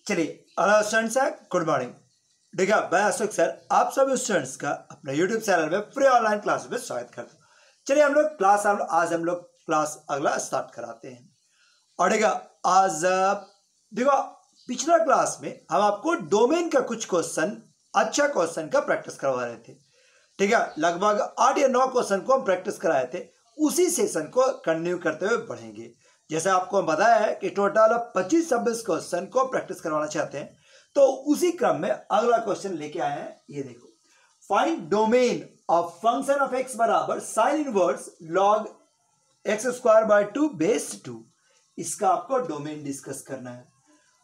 चलिए स्टूडेंट्स है, good morning. ठीक है, मैं अशोक सर आप सभी स्टूडेंट्स का अपने यूट्यूब चैनल में फ्री ऑनलाइन क्लास में स्वागत करता हूँ। चलिए आज हम लोग क्लास अगला स्टार्ट कराते हैं। और ठीक है, आज देखो पिछला क्लास में हम आपको डोमेन का कुछ क्वेश्चन, अच्छा क्वेश्चन का प्रैक्टिस करवा रहे थे। ठीक है, लगभग 8 या 9 क्वेश्चन को हम प्रैक्टिस कराए थे। उसी सेशन को कंटिन्यू करते हुए बढ़ेंगे। जैसे आपको हम बताया है कि टोटल 25-26 क्वेश्चन को प्रैक्टिस करवाना चाहते हैं, तो उसी क्रम में अगला क्वेश्चन लेके आए हैं। ये देखो, find domain of function of x बराबर sine inverse log x square by 2 base 2। इसका आपको डोमेन डिस्कस करना है।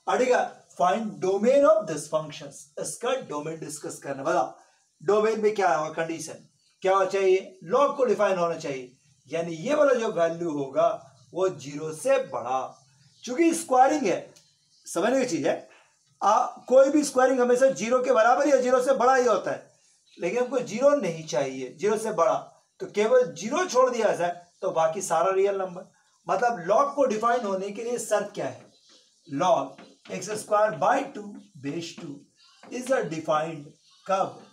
अड़ेगा find domain of this function, इसका डोमेन डिस्कस करना। बताओ डोमेन में क्या होगा, कंडीशन क्या होना चाहिए, लॉग को डिफाइन होना चाहिए, यानी ये वाला जो वैल्यू होगा वो 0 से बड़ा। चूंकि स्क्वायरिंग है, समझने की चीज है, कोई भी स्क्वायरिंग हमेशा 0 के बराबर या 0 से बड़ा ही होता है, लेकिन हमको 0 नहीं चाहिए, 0 से बड़ा। तो केवल 0 छोड़ दिया जाए तो बाकी सारा रियल नंबर। मतलब लॉग को डिफाइन होने के लिए शर्त क्या है, log x square by 2 base 2 is a defined कब,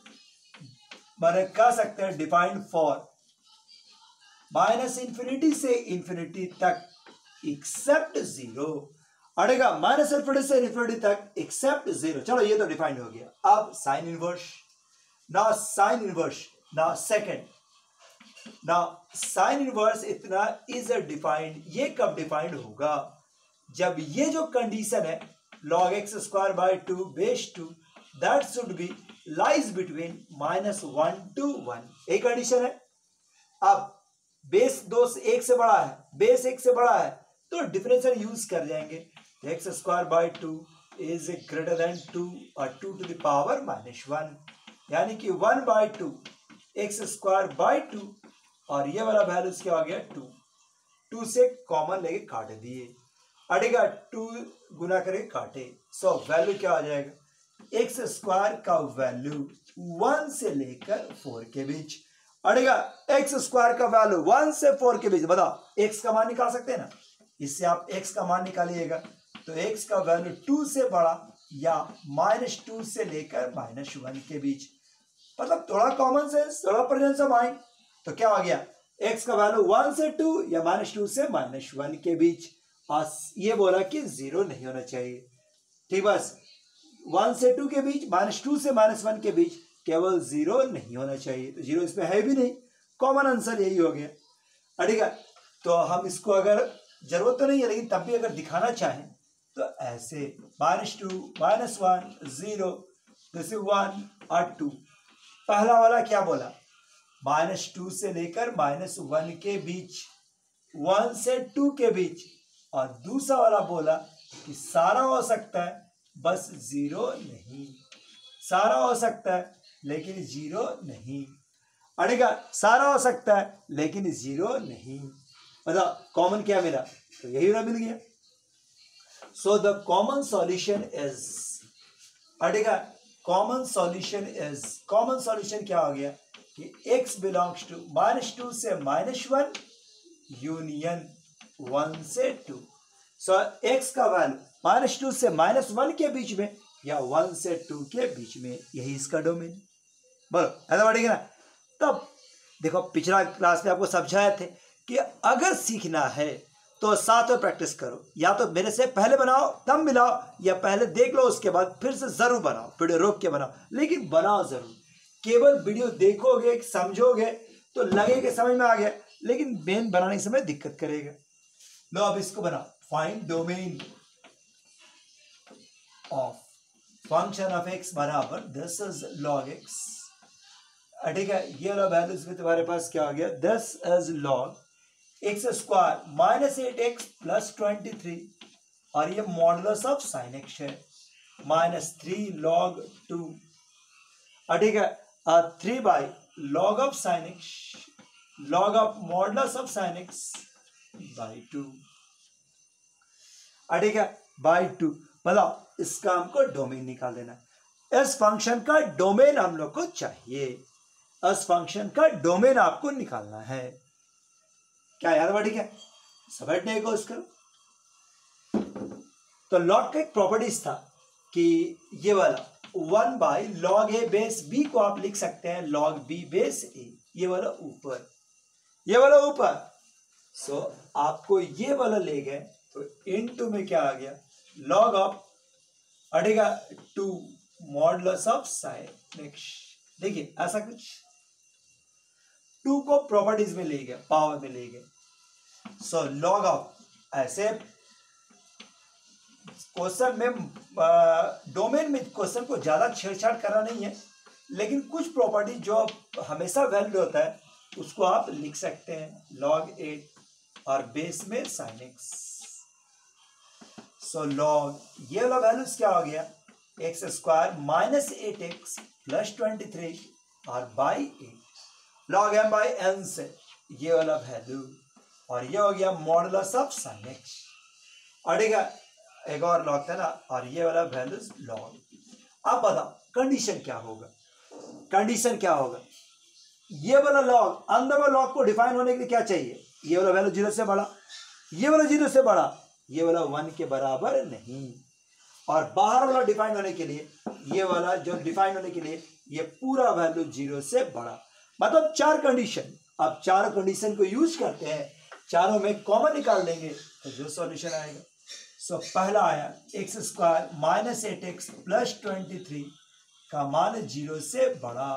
मैंने कह सकते हैं डिफाइंड फॉर -∞ से इन्फिनिटी तक एक्सेप्ट 0। अड़ेगा -∞ से इन्फिनिटी तक एक्सेप्ट 0। चलो ये तो डिफाइंड हो गया। अब साइन इनवर्स, ना साइन इनवर्स, ना सेकंड, ना साइन इनवर्स इतना इज अ डिफाइंड। ये कब डिफाइंड होगा, जब ये जो कंडीशन है log x square by 2 base 2 that should B lies between -1 to 1। एक कंडीशन है। अब बेस 2 से 1 से बड़ा है, बेस 1 से बड़ा है, तो डिफरेंशियल यूज कर जाएंगे। X square by 2 is greater than 2 और 2 टू द पावर -1, यानी कि 1 बाय 2 एक्स स्क्वायर बाय 2, और ये वाला वैल्यू क्या हो गया 2। 2 से कॉमन लेके काट दिए, अड़ेगा 2 गुना करके काटे, सो वैल्यू क्या आ जाएगा, एक्स स्क्वायर का वैल्यू 1 से लेकर 4 के बीच। अड़ेगा एक्स स्क्वायर का वैल्यू 1 से 4 के बीच। बताओ एक्स का मान निकाल सकते हैं ना, इससे आप एक्स का मान निकालिएगा तो एक्स का वैल्यू 2 से बड़ा या -2 से लेकर -1 के बीच। मतलब थोड़ा कॉमन सेंस, थोड़ा प्रेजेंस ऑफ माइंड। तो क्या हो गया, एक्स का वैल्यू 1 से 2 या -2 से -1 के बीच। और ये बोला कि 0 नहीं होना चाहिए। ठीक, बस 1 से 2 के बीच, -2 से -1 के बीच केवल 0 नहीं होना चाहिए। तो 0 इसमें है भी नहीं, कॉमन आंसर यही हो गया। ठीक है, तो हम इसको अगर जरूरत तो नहीं है, लेकिन तब भी अगर दिखाना चाहें तो ऐसे -2 -1 0 जैसे 1 और 2। पहला वाला क्या बोला, -2 से लेकर -1 के बीच, 1 से 2 के बीच। और दूसरा वाला बोला कि सारा हो सकता है बस 0 नहीं, सारा हो सकता है लेकिन 0 नहीं। अड़ेगा सारा हो सकता है लेकिन 0 नहीं। मतलब कॉमन क्या मिला, तो यही ना मिल गया। So the common solution is, अड़ेगा common solution is, common solution क्या हो गया कि x बिलोंग्स टू -2 से -1 यूनियन 1 से 2। सो x का वैल्यू -2 से -1 के बीच में या 1 से 2 के बीच में, यही इसका डोमेन। बोलो ऐसा बढ़ेगा ना। तब देखो पिछला क्लास में आपको समझाए थे कि अगर सीखना है तो साथ में प्रैक्टिस करो, या तो मेरे से पहले बनाओ तब मिलाओ, या पहले देख लो उसके बाद फिर से जरूर बनाओ, वीडियो रोक के बनाओ, लेकिन बनाओ जरूर। केवल वीडियो देखोगे समझोगे तो लगेगा समझ में आ गया, लेकिन मेन बनाने के समय दिक्कत करेगा। लो अब इसको बनाओ, find domain of function of x बराबर दिस इज log x। ठीक है, ये वाला वैल्यूज में तुम्हारे पास क्या आ गया, this is log x square -8x + 23, और ये मॉडुलस ऑफ साइन एक्स है, -3 log 2। ठीक है, 3 by log of sine x, log of modulus of sine x by 2। ठीक है, बाई 2। मतलब इसका हमको डोमेन निकाल देना। इस फंक्शन का डोमेन हम लोग को चाहिए, इस फंक्शन का डोमेन आपको निकालना है। क्या याद हुआ, ठीक है, समझने की कोशिश करो। तो लॉग का एक प्रॉपर्टीज था कि ये वाला 1 by log A base B को आप लिख सकते हैं लॉग बी बेस ए, ये वाला ऊपर, ये वाला ऊपर। सो आपको ये वाला ले गए तो इनटू में क्या आ गया, लॉग ऑफ अड़ेगा 2 मॉडुलस ऑफ साइन एक्स। देखिए ऐसा कुछ 2 को प्रॉपर्टीज में ले गए, पावर में ले गए। सो लॉग ऑफ, ऐसे क्वेश्चन में डोमेन में क्वेश्चन को ज्यादा छेड़छाड़ करा नहीं है, लेकिन कुछ प्रॉपर्टी जो हमेशा वैलिड होता है उसको आप लिख सकते हैं, लॉग 8 और बेस में साइन एक्स। सो लॉग ये वाला वैल्यूज क्या हो गया, x square minus 8x plus 23 और by 8 log M by N से ये वाला वैल्यू, और ये हो गया मॉडुलस ऑफ साइन एक्स। और एक और लॉग था ना, और ये वाला वैल्यूज लॉग। अब बताओ कंडीशन क्या होगा, कंडीशन क्या होगा, ये वाला लॉग अंदर वाला लॉग को डिफाइन होने के लिए क्या चाहिए, ये वाला वैल्यू 0 से बड़ा, ये वाला 0 से बड़ा, ये वाला 1 के बराबर नहीं, और बाहर वाला डिफाइन होने के लिए, ये वाला जो डिफाइन होने के लिए ये पूरा वैल्यू 0 से बड़ा। मतलब 4 कंडीशन। अब चारों कंडीशन को यूज करते हैं, चारों में कॉमन निकाल देंगे तो जो सॉल्यूशन आएगा। सो पहला आया x square minus 8x plus 23 का मान 0 से बड़ा,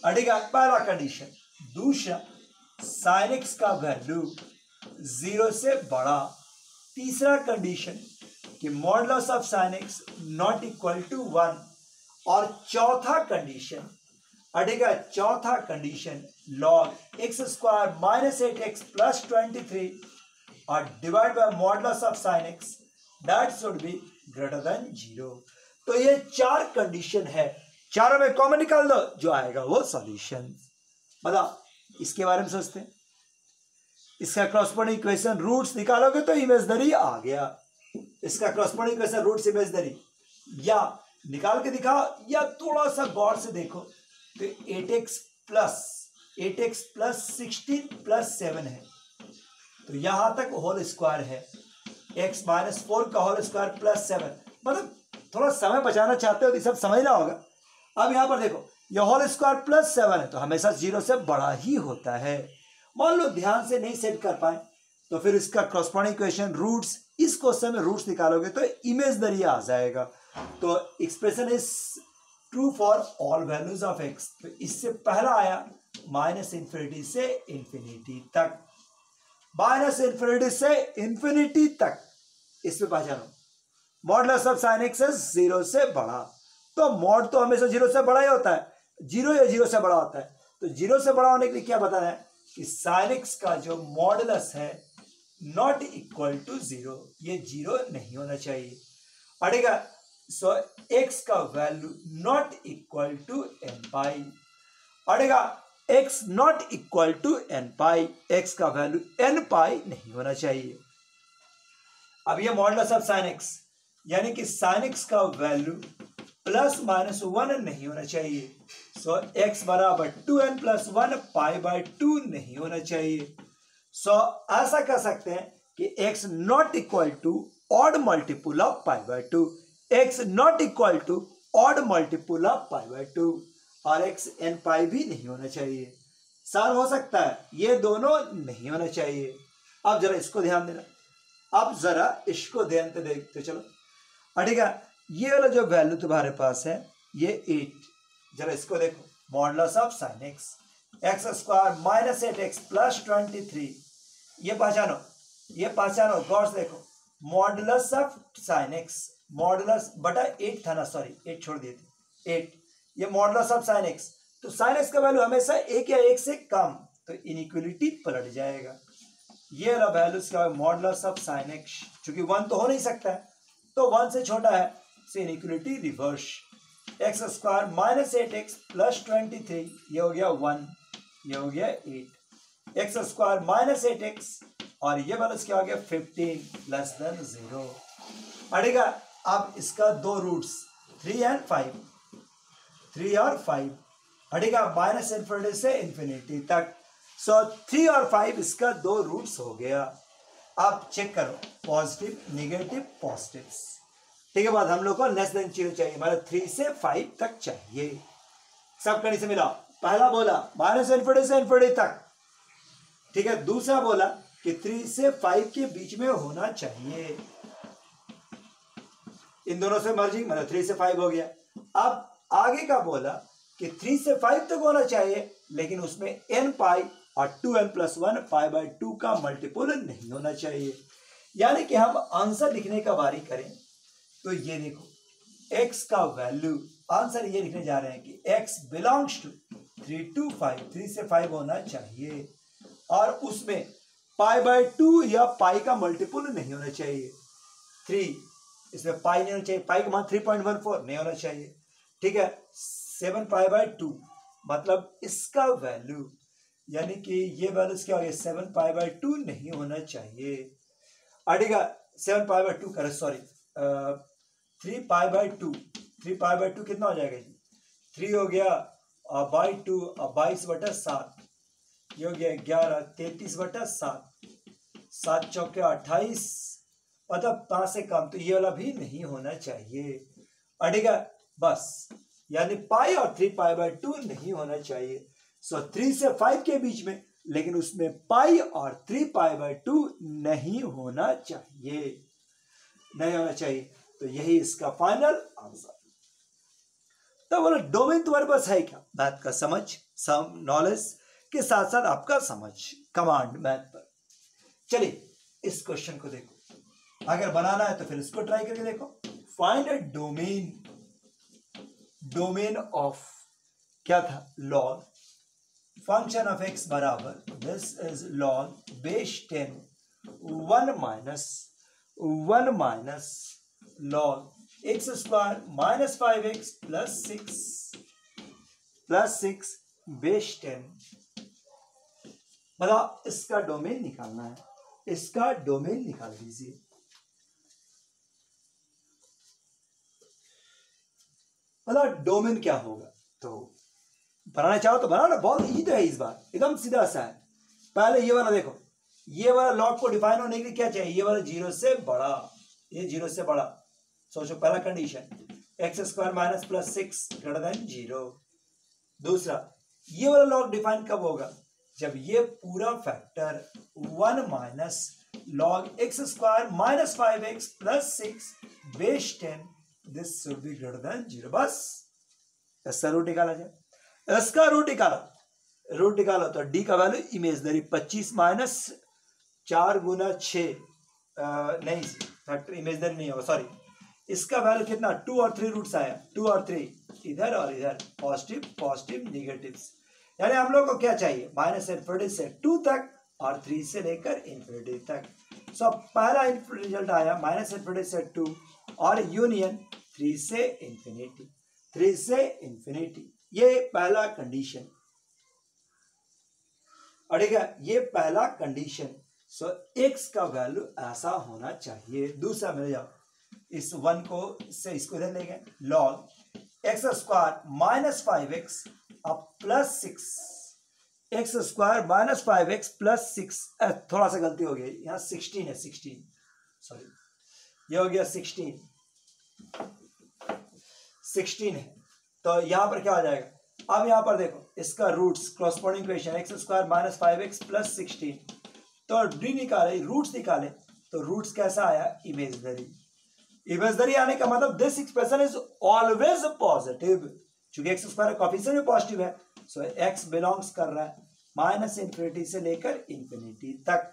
अड़ेगा पहला कंडीशन। दूसरा साइन एक्स का वैल्यू 0 से बड़ा। तीसरा कंडीशन कि modulus of sine x not equal to 1। और चौथा कंडीशन, अड़ेगा चौथा condition log x square minus 8x plus 23 और divide by modulus of sine x that should be greater than 0। तो ये 4 कंडीशन है, चारों में कॉमन निकाल दो, जो आएगा वो सॉल्यूशन। बताओ इसके बारे में सोचते हैं, इसका क्रॉसपोर्डिंग इक्वेशन रूट्स निकालोगे तो इमेजनरी आ गया। इसका क्रॉसपोर्डिंग इक्वेशन रूट्स इमेजनरी, या निकाल के दिखाओ या थोड़ा सा गौर से देखो तो 8x प्लस 16 प्लस 7 है, तो यहां तक होल स्क्वायर है, x माइनस 4 का होल स्क्वायर प्लस 7। मतलब थोड़ा समय बचाना चाहते हो तो सब समझना होगा। अब यहां पर देखो ये होल स्क्वायर प्लस 7 है, तो हमेशा 0 से बड़ा ही होता है। मान लो ध्यान से नहीं सेट कर पाए तो फिर इसका क्रॉसपोर्डिंग इक्वेशन रूट्स, इस क्वेश्चन में रूट्स निकालोगे तो इमेजनरी आ जाएगा। तो expression is true for all values of x. तो इससे पहला आया माइनस इंफिनिटी से इंफिनिटी तक, माइनस इंफिनिटी से इंफिनिटी तक। इसमें पहचानो मॉडुलस ऑफ साइन एक्स 0 से बड़ा, तो मॉड तो हमेशा 0 से बड़ा ही होता है, 0 या 0 से बड़ा होता है। तो 0 से बड़ा होने के लिए क्या बताना है कि साइन एक्स का जो मॉडुलस है नॉट इक्वल टू 0, ये 0 नहीं होना चाहिए। अड़ेगा सो एक्स का value not equal to n pi, अड़ेगा x not equal to n pi, x का वैल्यू एन पाई नहीं होना चाहिए। अब ये मॉडुलस ऑफ साइन एक्स यानी कि साइन एक्स का वैल्यू प्लस माइनस 1 नहीं होना चाहिए। सो एक्स बराबर 2n प्लस 1 पाई बाय 2 नहीं होना चाहिए। सो ऐसा कर सकते हैं कि x not equal to odd multiple of pi by 2, x not equal to odd multiple of pi by 2, और x n पाई भी नहीं होना चाहिए। सार हो सकता है, ये दोनों नहीं होना चाहिए। अब जरा इसको ध्यान देना, अब जरा इसको ध्यान से देखते चलो। ठीक है, ये वाला जो वैल्यू तुम्हारे पास है ये 8, जरा इसको देखो, modulus of sine x x square minus 8x plus 23, ये पहचानो गौर से देखो, modulus of sine x, modulus बटा 8 था ना, सॉरी 8 छोड़ दिए थे, 8, ये मॉडुलस ऑफ साइन एक्स। तो साइन एक्स का वैल्यू हमेशा 1 या 1 से कम, तो इनइक्वलिटी पलट जाएगा। ये वाला वैल्यू क्या है, मॉडुलस ऑफ साइन एक्स, चूंकि 1 तो हो नहीं सकता है तो 1 से छोटा है, से inequality reverse. X square minus 8x plus 23, ये हो गया 1, ये हो गया 8, एक्स स्क्वायर माइनस 8x, और ये वाला क्या हो गया 15 लेस देन 0। अड़ेगा अब इसका 2 रूट्स 3 और 5, अड़ेगा माइनस इन्फिनिटी से इन्फिनिटी तक। सो 3 और 5 इसका 2 रूट्स हो गया। अब चेक करो पॉजिटिव नेगेटिव पॉजिटिव, ठीक है, बाद हम लोग को लेस देन 0 चाहिए, मतलब 3 से 5 तक चाहिए। सब कंडीशन मिला। पहला बोला माइनस इन्फिनिटी से इन्फिनिटी तक, ठीक है। दूसरा बोला कि 3 से 5 के बीच में होना चाहिए, इन दोनों से मर्जिंग, मतलब 3 से 5 हो गया। अब आगे का बोला कि 3 से 5 तक होना चाहिए, लेकिन उसमें n पाई और 2n+1 π/2 का मल्टीपल नहीं होना चाहिए। यानी कि हम आंसर लिखने का बारी करें तो ये देखो x का वैल्यू, आंसर ये लिखने जा रहे हैं कि x बिलोंग्स टू 3 to 5, 3 से 5 होना चाहिए, और उसमें π/2 या पाई का मल्टीपल नहीं होना चाहिए। 3 इसमें पाई नहीं होना चाहिए, पाई का मान 3.14 नहीं होना चाहिए, ठीक है। 7 π/2 मतलब इसका वैल्यू, यानी कि ये वैल्यू क्या हो गया, 7 π/2 नहीं होना चाहिए। अड़ेगा 7 π/2 करे, सॉरी 3 π/2, 3 π/2 कितना हो जाएगा जी, 3 हो गया बाई 2, 22/7, ये हो गया 11, 33/7, 7 चौके 28, मतलब 5 से कम, तो ये वाला भी नहीं होना चाहिए। अड़ेगा बस, यानी पाई और 3 π/2 नहीं होना चाहिए। सो 3 से 5 के बीच में, लेकिन उसमें पाई और 3 π/2 नहीं होना चाहिए, नहीं होना चाहिए। तो यही इसका फाइनल आंसर। तो बोलो डोमेन तुम्हारे पास है क्या, मैथ का समझ, सम नॉलेज के साथ साथ आपका समझ कमांड मैथ पर। चलिए इस क्वेश्चन को देखो, अगर बनाना है तो फिर इसको ट्राई करके देखो। Find a domain, domain of क्या था, लॉग फंक्शन ऑफ x बराबर, this is log base 10 1 minus log x square minus 5x plus 6 base 10, मतलब इसका डोमेन निकालना है, इसका डोमेन निकाल दीजिए। मतलब डोमेन क्या होगा, तो बनाना चाहो तो बनाओ ना, बहुत इजी तो है इस बार, एकदम सीधा सा है। पहले ये वाला देखो, ये वाला लॉग को डिफाइन होने के लिए क्या चाहिए, ये वाला 0 से बड़ा, ये 0 से बड़ा। सोचो पहला condition, x square minus plus 6 greater than 0। दूसरा, ये वाला लॉग डिफाइन कब होगा, जब ये पूरा factor 1 minus log x square minus 5x plus 6 base 10, this should be greater than 0। बस इसका रूट निकाला जाए, इसका रूट निकालो तो d का वैल्यू इमेजनरी 25 माइनस 4 गुना 6, नहीं फैक्टर इमेजनरी नहीं होगा, सॉरी। इसका वैल्यू कितना, 2 और 3 रूट्स आया, 2 और 3 इधर और इधर, पॉजिटिव निगेटिव्स। यानी हम लोग को क्या चाहिए, माइनस इन्फिनिटी से 2 तक और 3 से लेकर इन्फिनिटी तक। सो पहला रिजल्ट आया माइनस इन्फिनिटी से 2 और यूनियन 3 से इन्फिनिटी, 3 से इन्फिनिटी, ये पहला कंडीशन। और ठीक है, ये पहला कंडीशन। सो x का वैल्यू ऐसा होना चाहिए। दूसरा मिल जाओ, इस 1 को से इसको इधर ले गए, log x square minus 5x अब plus 6, x square minus 5x plus 6, थोड़ा सा गलती हो गई, यहाँ 16 है, 16 सॉरी, ये हो गया 16 है, तो यहाँ पर क्या हो जाएगा। अब यहाँ पर देखो इसका roots corresponding equation, x square minus 5x plus 16, तो डी निकाले, रूट्स निकाले, तो रूट्स कैसा आया, इमेजनरी। इमेजनरी आने का मतलब this expression is always positive, क्योंकि एक्स स्क्वायर कोएफिशिएंट भी पॉजिटिव है। सो एक्स बिलोंग्स कर रहा है माइनस इन्फिनिटी से लेकर इन्फिनिटी तक।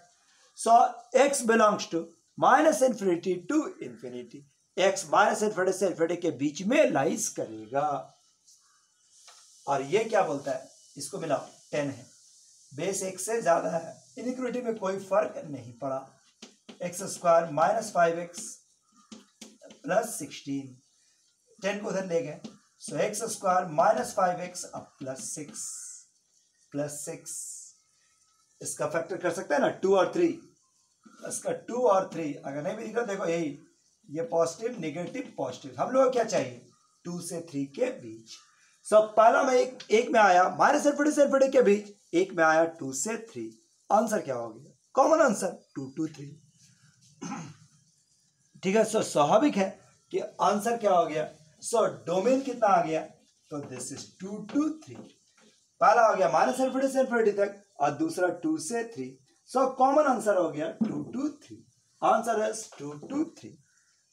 So x belongs to minus infinity to infinity, x minus infinity से इन्फिनिटी के बीच में लाइज करेगा। और ये क्या बोलता है, इसको मिलाओ 10 है, बेस 1 से ज्यादा है, इनइक्वालिटी में कोई फर्क नहीं पड़ा। X square minus 5x plus 16, 10 को उधर ले गए, सो एक्स स्क्वायर माइनस 5x अब प्लस 6, इसका फैक्टर कर सकते हैं ना 2 और 3, इसका 2 और 3 अगर नहीं भी निकला, देखो यही, ये पॉजिटिव निगेटिव पॉजिटिव, हम लोग क्या चाहिए 2 से 3 के बीच। सो पहला में एक में आया माइनस इन्फिनिटी से इन्फिनिटी के बीच, एक में आया 2 से 3, आंसर क्या हो गया, कॉमन आंसर 2 to 3। ठीक है, सो स्वाभाविक है कि आंसर क्या हो गया। सो डोमेन कितना आ गया, तो दिस इज 2 to 3। पहला हो गया माइनस इन्फिनिटी से इन्फिनिटी तक और दूसरा 2 से 3। सो कॉमन आंसर हो गया 2 to 3। आंसर है 2 to 3।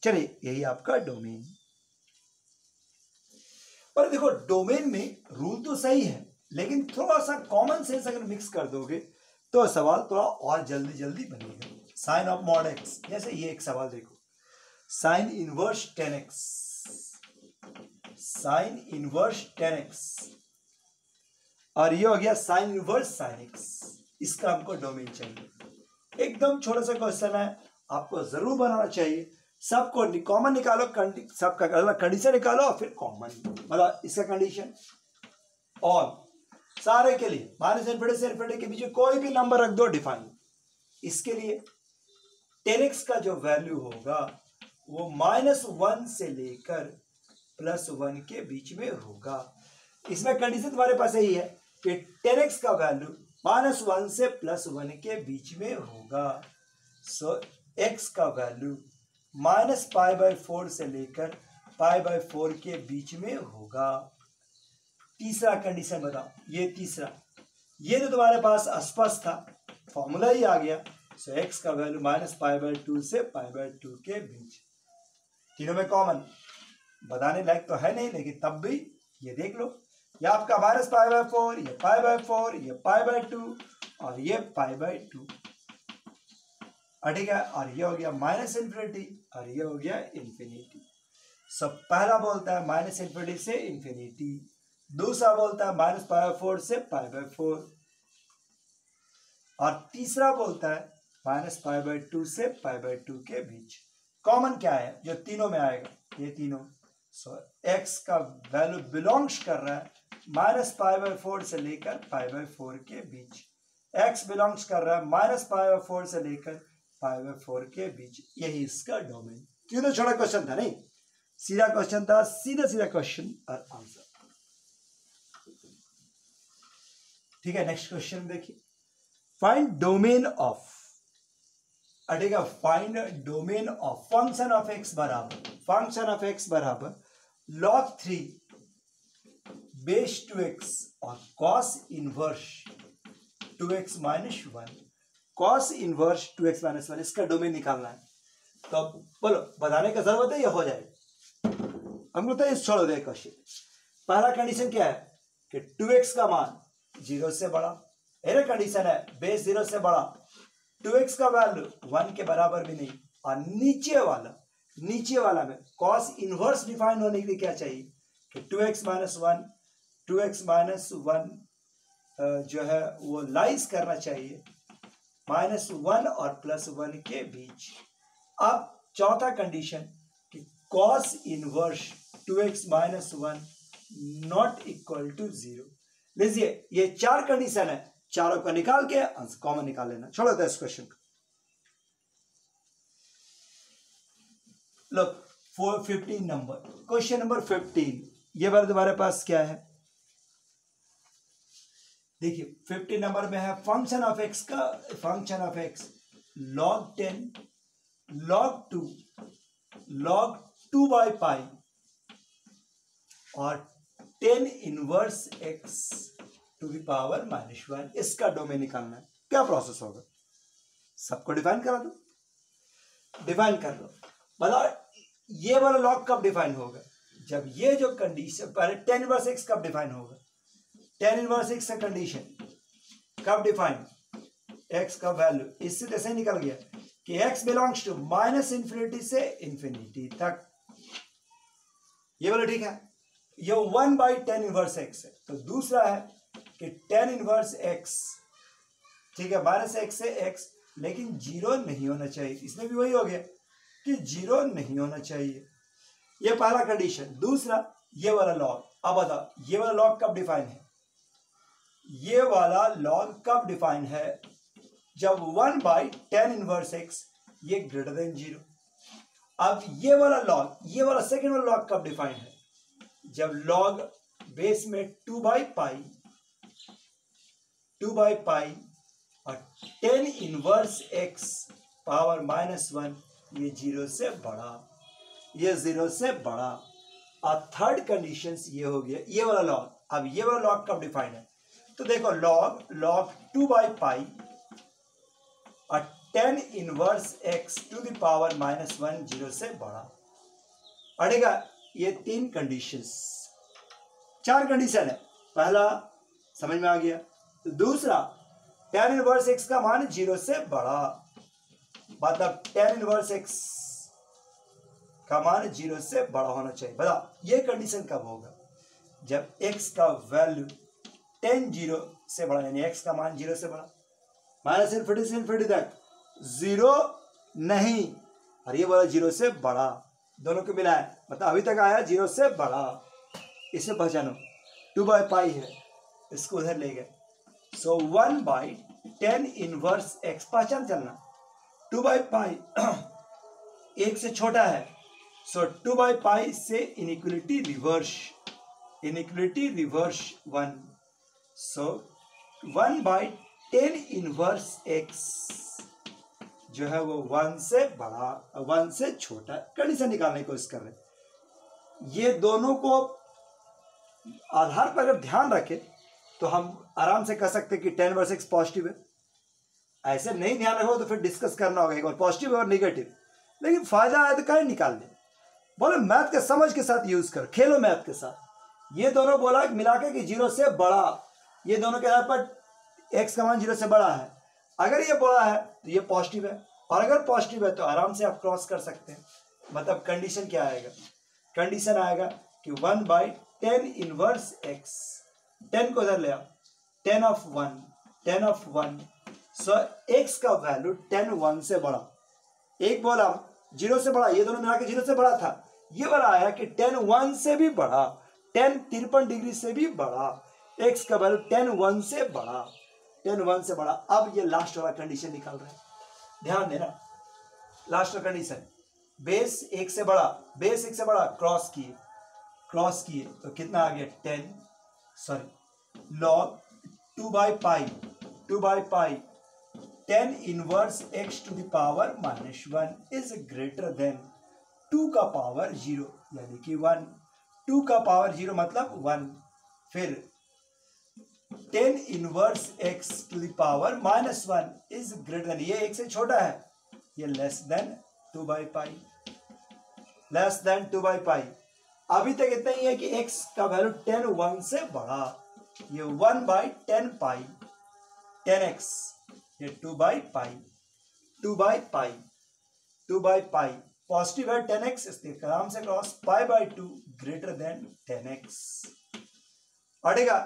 चलिए यही आपका डोमेन। पर देखो डोमेन में रूल तो सही है, लेकिन थोड़ा सा कॉमन सेंस अगर मिक्स कर दोगे तो सवाल थोड़ा और जल्दी जल्दी बनेगा। साइन ऑफ मॉड एक्स, जैसे ये एक सवाल देखो, sine inverse 10x, sine inverse 10x, और ये हो गया साइन इनवर्स साइन x। इसका हमको डोमेन चाहिए। एकदम छोटा सा क्वेश्चन है, आपको जरूर बनाना चाहिए। सबको कॉमन निकालो, सबका अलग कंडीशन निकालो और फिर कॉमन, मतलब इसका कंडीशन और सारे के लिए माइनस इन्फिनिटी से इन्फिनिटी के बीच में कोई भी नंबर रख दो डिफाइन। इसके लिए 10x का जो वैल्यू होगा वो -1 से लेकर +1 के बीच में होगा। इसमें कंडीशन तुम्हारे पास यही है कि 10x का वैल्यू -1 से +1 के बीच में होगा। सो x का वैल्यू -π/4 से लेकर π/4 के बीच में होगा। तीसरा कंडीशन बताओ, ये तीसरा, ये तो तुम्हारे पास अस्पष्ट था, फॉर्मूला ही आ गया। सो x का वैल्यू -π/2 से π/2 के बीच। तीनों में कॉमन बताने लायक तो है नहीं, लेकिन तब भी ये देख लो, ये आपका -π/4, ये π/4, ये π/2 और ये π/2, ठीक है। और ये हो गया माइनस इन्फिनिटी और ये हो गया इन्फिनिटी। सब पहला बोलता है माइनस इन्फिनिटी से इन्फिनिटी, दूसरा बोलता है -π/4 से π/4 और तीसरा बोलता है -π/2 से π/2 के बीच। कॉमन क्या है जो तीनों में आएगा, ये तीनों। सो x का वैल्यू बिलोंग्स कर रहा है -π/4 से लेकर π/4 के बीच। x बिलोंग्स कर रहा है -π/4 से लेकर π/4 के बीच। यही इसका डोमेन। क्यों तो छोटा क्वेश्चन था, नहीं सीधा क्वेश्चन था, सीधा सीधा क्वेश्चन और आंसर। ठीक है, नेक्स्ट क्वेश्चन देखिए, फाइंड डोमेन ऑफ, ठीक है, find domain of function of x बराबर, फंक्शन ऑफ x बराबर log3 बेस 2x और cos inverse 2x - 1, cos inverse 2x - 1, इसका डोमेन निकालना है। तो बोलो बताने का जरूरत है, ये हो जाएगा। हमको तो छोड़ दे क्वेश्चन। पहला कंडीशन क्या है कि 2x का मान 0 से बड़ा, मेरा कंडीशन है बेस 0 से बड़ा, 2x का वैल्यू 1 के बराबर भी नहीं, और नीचे वाला में cos इनवर्स डिफाइन होने के लिए क्या चाहिए कि 2x - 1 जो है वो लाइज करना चाहिए -1 और +1 के बीच। अब चौथा कंडीशन कि cos inverse 2x - 1 not equal to 0। लीजिए ये 4 कंडीशन है, चारों को निकाल के आंसर कॉमन निकाल लेना। छोड़ो तो इस क्वेश्चन को। लोग 15 नंबर, क्वेश्चन नंबर 15, ये बार तुम्हारे पास क्या है, देखिए 15 नंबर में है फंक्शन ऑफ x का, function of x log 10 log 2 log 2/π और 10 inverse x to the power -1, इसका डोमेन निकालना है। क्या प्रोसेस होगा, सबको डिफाइन करा दो, डिफाइन कर दो। बताओ ये वाला लॉग कब डिफाइन होगा, जब ये जो कंडीशन, पहले 10 इनवर्स x कब डिफाइन होगा, 10 इनवर्स x का कंडीशन कब डिफाइन, x का वैल्यू इससे जैसे निकल गया कि x बिलोंग्स टू -इन्फिनिटी से इन्फिनिटी तक, ये वाला ठीक है। ये 1/10 इनवर्स x है। तो दूसरा है कि 10 इनवर्स x, ठीक है, -x से x, लेकिन 0 नहीं होना चाहिए। इसमें भी वही हो गया कि 0 नहीं होना चाहिए, ये पहला कंडीशन। दूसरा ये वाला लॉग, अब बताओ ये वाला लॉग कब डिफाइन है, ये वाला लॉग कब डिफाइन है, जब 1/10 इनवर्स x ये ग्रेटर देन 0। अब ये वाला लॉग, ये वाला सेकेंड वाला लॉग कब डिफाइन है, जब लॉग बेस में 2/π और 10 इनवर्स x पावर -1 ये 0 से बड़ा। ये 0 से बड़ा। और थर्ड कंडीशन ये हो गया ये वाला लॉग। अब ये वाला लॉग कब डिफाइन है, तो देखो लॉग 2/पाई और tan inverse x to the power -1 0 से बड़ा। पढ़ेगा ये 3 कंडीशंस, 4 कंडीशन है। पहला समझ में आ गया। दूसरा tan इनवर्स x का मान 0 से बड़ा, मतलब tan इनवर्स x का मान 0 से बड़ा होना चाहिए। बता ये कंडीशन कब होगा, जब x का वैल्यू tan 0 से बड़ा, यानी x का मान 0 से बड़ा। माइनस इनफिनिटी से इनफिनिटी तक 0 नहीं, और ये बोला 0 से बड़ा, दोनों को मिला है, मतलब अभी तक आया 0 से बड़ा। इसे पहचानो 2/पाई है, इसको उधर ले गए। सो 1/tan इनवर्स x, पहचान चलना 2/पाई 1 से छोटा है, सो 2/पाई से इनइक्वलिटी रिवर्स 1, सो 1/tan इनवर्स x जो है वो 1 से बड़ा 1 से छोटा। कंडीशन निकालने की कोशिश कर रहे हैं। ये दोनों को आधार पर अगर ध्यान रखें तो हम आराम से कह सकते हैं कि tan इनवर्स x पॉजिटिव है। ऐसे नहीं ध्यान रखो तो फिर डिस्कस करना होगा एक बार, पॉजिटिव और नेगेटिव। लेकिन फायदा है तो कहीं निकाल दे। बोले मैथ के समझ के साथ यूज कर, खेलो मैथ के साथ। ये दोनों बोला मिलाकर कि 0 से बड़ा, ये दोनों के आधार पर x का मान 0 से बड़ा है। अगर ये बड़ा है तो ये पॉजिटिव है, और अगर पॉजिटिव है तो आराम से आप क्रॉस कर सकते हैं। मतलब कंडीशन क्या आएगा, कंडीशन आएगा कि 1/tan इनवर्स x, 10 को इधर ले आओ, tan ऑफ 1, सो x का वैल्यू tan 1 से बड़ा। एक बोला 0 से बड़ा, ये दोनों मिला के 0 से बड़ा था। ये वाला आया कि tan 1 से भी बड़ा, tan 53 डिग्री से भी बड़ा, x का वैल्यू tan 1 से बड़ा, tan 1 से बड़ा। अब ये लास्ट वाला कंडीशन निकाल रहे हैं, ध्यान देना। लास्ट वाला कंडीशन, बेस 1 से बड़ा, क्रॉस किए तो कितना आ गया log 2/पाई tan inverse x to the power -1 is greater than 2 का पावर 0, यानी कि 1। 2 का पावर 0 मतलब 1। फिर tan inverse x to the power -1 is greater than, ये 1 से छोटा है, ये लेस देन 2/पाई, अभी तक इतना ही है कि x का वैल्यू tan 1 से बड़ा, ये 1/10 पाई, tan x, ये 2/पाई, पॉजिटिव है tan x, इसलिए आराम से cross, π/2 greater than tan x। अड़ेगा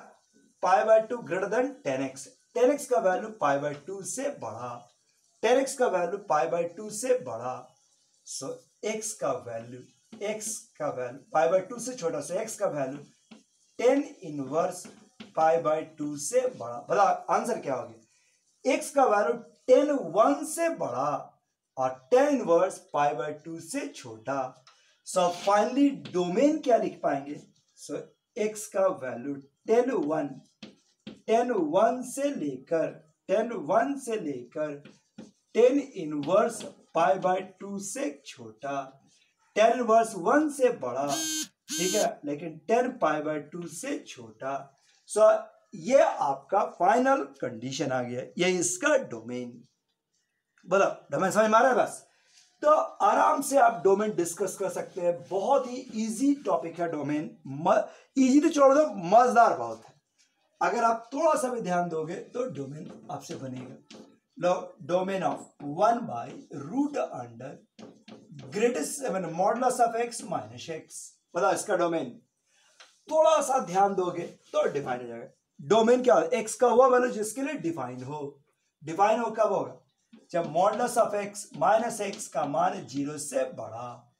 π/2 ग्रेटर देन tan x का वैल्यू π/2 से बड़ा, सो x का वैल्यू π/2 से छोटा, सो x का वैल्यू tan इनवर्स π/2 से बड़ा। बता आंसर क्या हो गया, x का वैल्यू tan 1 से बड़ा और tan इनवर्स π/2 से छोटा। सो फाइनली डोमेन क्या लिख पाएंगे, सो x का वैल्यू tan 1 से लेकर tan इनवर्स π/2 से छोटा, tan इनवर्स 1 से बड़ा, ठीक है, लेकिन tan π/2 से छोटा। सो ये आपका फाइनल कंडीशन आ गया, ये इसका डोमेन। बोलो डोमेन समझ में आ रहा है बस। तो आराम से आप डोमेन डिस्कस कर सकते हैं, बहुत ही इजी टॉपिक है डोमेन। इजी तो छोड़ दो, मजेदार बहुत है। अगर आप थोड़ा सा भी ध्यान दोगे तो डोमेन आपसे बनेगा। लो डोमेन ऑफ 1/√अंडर greatest modulus of x minus x, बताओ इसका डोमेन। थोड़ा सा ध्यान दोगे तो डिफाइन हो जाएगा। डोमेन क्या होगा, x का हुआ वैल्यू जिसके लिए डिफाइन हो कब होगा, जब modulus of x minus x का मान 0 से बड़ा।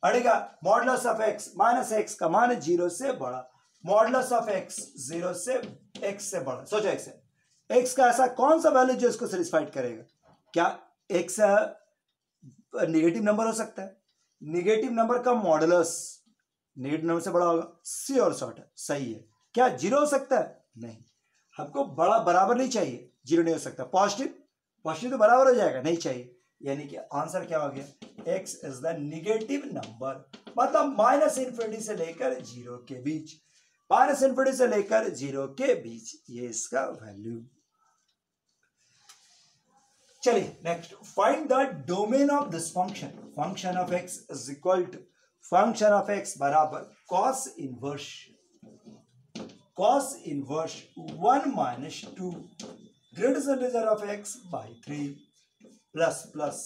अड़ेगा modulus of x minus x का मान 0 से बड़ा, मॉडुलस ऑफ x 0 से x से बड़ा। सोचो x का ऐसा कौन सा वैल्यू जो इसको सेटिस्फाइड करेगा। क्या x नेगेटिव नंबर हो सकता है, नेगेटिव नंबर का मॉडुलस नेगेटिव नंबर से बड़ा होगा, सी और शॉर्ट है, सही है। क्या 0 हो सकता है, नहीं, हमको बड़ा बराबर नहीं चाहिए, 0 नहीं हो सकता। पॉजिटिव तो बराबर हो जाएगा, नहीं चाहिए। यानी कि आंसर क्या हो गया, x is the negative number, मतलब माइनस इन्फिनिटी से लेकर 0 के बीच, माइनस इन्फिनिटी से लेकर 0 के बीच, ये इसका वैल्यू। चलिए next, find the domain of this function, function of x is equal to, function of x बराबर cos inverse 1 minus 2 greatest integer of x by 3 plus plus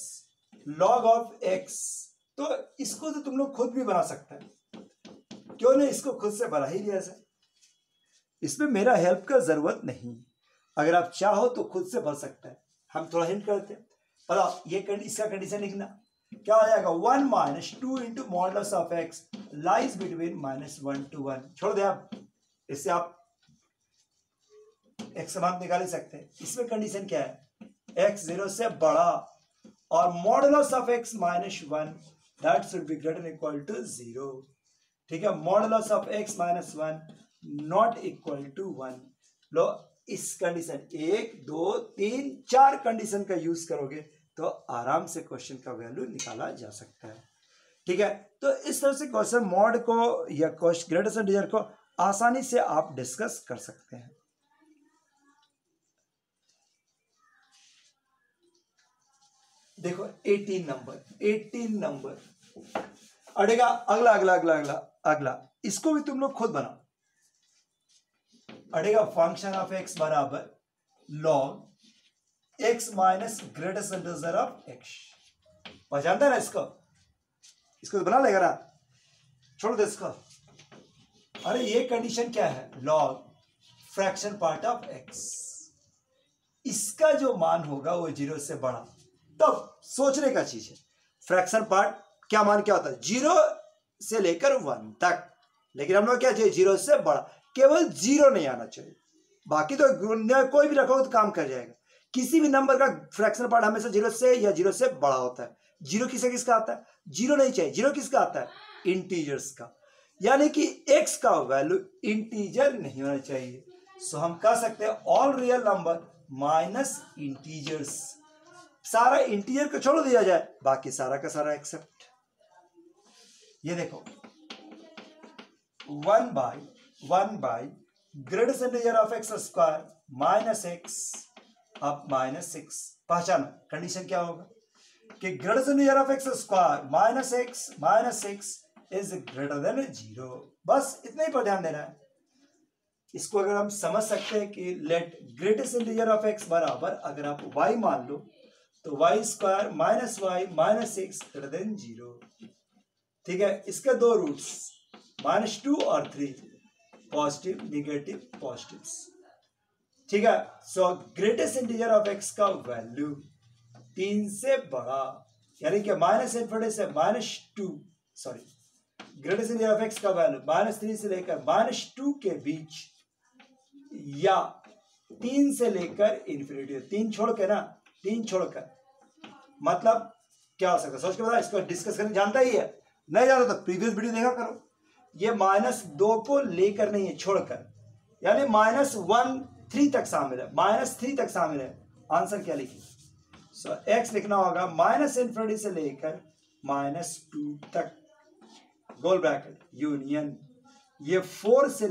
log of x। तो इसको तो तुम लोग खुद भी बना सकते हैं, क्यों नहीं, इसको खुद से बना ही लिया जाए, इसमें मेरा हेल्प का जरूरत नहीं, अगर आप चाहो तो खुद से बन सकते हैं, हम थोड़ा हिंट करते हैं। बताओ ये इसका कंडीशन लिखना क्या हो जाएगा, 1 minus 2 into modulus of x lies between -1 to 1। छोड़ दे आप, इससे आप x मान निकाल ही सकते हैं। इसमें कंडीशन क्या है, x 0 से बड़ा और modulus of x -1 that should be greater equal to 0। ठीक है, modulus of x -1 not equal to 1। लो इस कंडीशन 1 2 3 4 कंडीशन का यूज करोगे तो आराम से क्वेश्चन का वैल्यू निकाला जा सकता है। ठीक है, तो इस तरह से क्वेश्चन मॉड को या ग्रेटेस्ट इंटीजर को आसानी से आप डिस्कस कर सकते हैं। देखो 18 नंबर अड़ेगा, अगला इसको भी तुम लोग खुद बनाओ। अड़ेगा फंक्शन ऑफ x बराबर log x minus greatest integer of x। पहचानता है ना इसको तो बना लेगा ना, छोड़ दे इसको। अरे ये कंडीशन क्या है, log fraction part of x, इसका जो मान होगा वो 0 से बड़ा, तब सोचने का चीज है फ्रैक्शन पार्ट क्या मान क्या होता है, 0 से लेकर 1 तक, लेकिन हम लोग क्या चाहिए 0 से बड़ा, केवल 0 नहीं आना चाहिए, बाकी तो कोई भी रखोगे तो काम कर जाएगा। किसी भी नंबर का फ्रैक्शन पार्ट हमेशा 0 से या 0 से बड़ा होता है। 0 किसका आता है, 0 नहीं चाहिए, 0 किसका आता है, इंटीजर्स का, यानी कि x का वैल्यू इंटीजर नहीं होना चाहिए। सो हम कह सकते हैं all real number minus integers, सारा इंटीजर को छोड़ दिया जाए, बाकी सारा का सारा एक्सेप्ट। ये देखो 1 by greatest integer of x square minus x अब -6। पहचाना कंडीशन क्या होगा कि greatest integer of x square minus x is greater than 0। बस इतना ही पर ध्यान देना है। इसको अगर हम समझ सकते हैं कि let greatest integer of x बराबर, अगर आप y मान लो तो y square minus y minus 6 greater than 0। ठीक है, इसके दो रूट्स -2 और 3, पॉजिटिव निगेटिव पॉजिटिव। ठीक है, सो ग्रेटेस्ट इंटीजर ऑफ x का वैल्यू 3 से बड़ा, यानी कि -∞ से -2, sorry greatest integer of x का वैल्यू -3 से लेकर -2 के बीच, या 3 से लेकर इन्फिनिटी, 3 छोड़कर मतलब क्या हो सकता है, सोच के बता, इसको डिस्कस करने जानता ही है, नहीं जानता तो प्रीवियस वीडियो देखा करो। ये -2 को लेकर नहीं है, छोड़कर, यानी -3 तक शामिल है, -3 तक शामिल है। आंसर क्या लिखिए, सो x लिखना होगा -∞ से लेकर -2 तक, गोल ब्रैकेट यूनियन, ये 4 से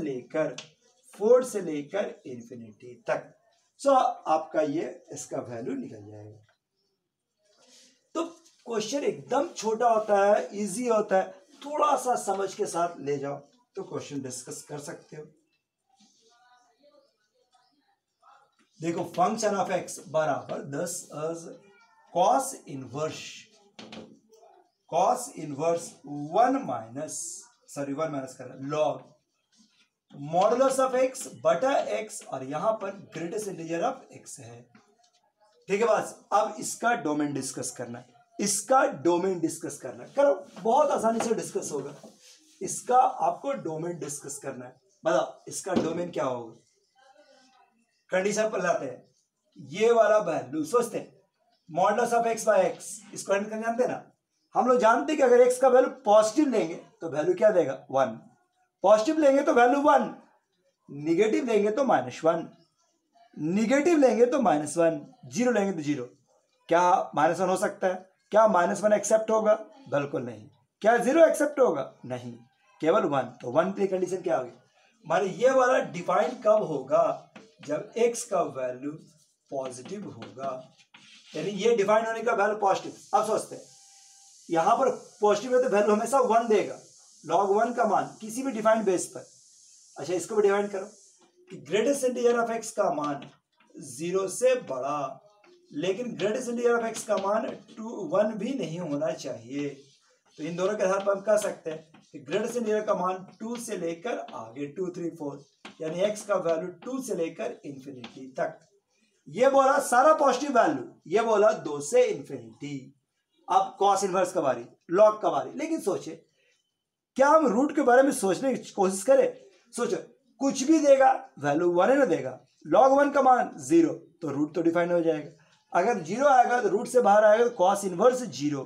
लेकर इन्फिनिटी तक। सो आपका ये इसका वैल्यू निकल जाएगा। तो क्वेश्चन एकदम छोटा होता है, इजी होता है, थोड़ा सा समझ के साथ ले जाओ तो क्वेश्चन डिस्कस कर सकते हो। देखो फंक्शन ऑफ x बराबर 10 cos इनवर्स 1 माइनस कर log मॉडुलस ऑफ x बटा x, और यहां पर ग्रेटेस्ट इंटीजर ऑफ x है। ठीक है, बस अब इसका डोमेन डिस्कस करना है, करो, बहुत आसानी से डिस्कस होगा। इसका आपको डोमेन डिस्कस करना है। बताओ इसका डोमेन क्या होगा, कंडीशन पर लाते हैं, ये वाला वैल्यू सोचते हैं modulus of x by x, इसको हैंड करना जानते हैं ना, हम लोग जानते हैं कि अगर x का वैल्यू पॉजिटिव लेंगे तो वैल्यू क्या देगा 1, पॉजिटिव लेंगे तो वैल्यू 1, निगेटिव लेंगे तो -1, निगेटिव लेंगे तो -1, 0 लेंगे तो 0। क्या -1 हो सकता है? क्या -1 एक्सेप्ट होगा? बिल्कुल नहीं। क्या 0 एक्सेप्ट होगा? नहीं, केवल 1। तो 1 की कंडीशन क्या होगी? माने ये वाला डिफाइन कब होगा? जब x का वैल्यू पॉजिटिव होगा, यानी ये डिफाइन होने का वैल्यू पॉजिटिव। अब सोचते हैं यहां पर पॉजिटिव है तो वैल्यू हमेशा 1 देगा, log 1 का मान किसी भी डिफाइंड बेस पर। अच्छा, इसको भी डिफाइन करो कि ग्रेटेस्ट इंटीजर ऑफ x का मान 0 से बड़ा, लेकिन ग्रेटेस्ट इंटीजर ऑफ x का मान 1 भी नहीं होना चाहिए। तो इन दोनों के आधार पर हम कह सकते हैं कि ग्रेटेस्ट इंटीजर का मान 2 से लेकर आगे 2, 3, 4, यानी x का वैल्यू 2 से लेकर इंफिनिटी तक। ये बोला सारा पॉजिटिव वैल्यू, ये बोला 2 से इंफिनिटी। अब कॉस इनवर्स का बारी, लॉग का बारी। लेकिन सोचे, क्या हम रूट के बारे में सोचने की कोशिश करें? सोचो, कुछ भी देगा वैल्यू 1 ही ना देगा। log 1 का मान 0 तो रूट तो डिफाइन हो जाएगा। अगर 0 आएगा तो रूट से बाहर आएगा तो कॉस इनवर्स 0।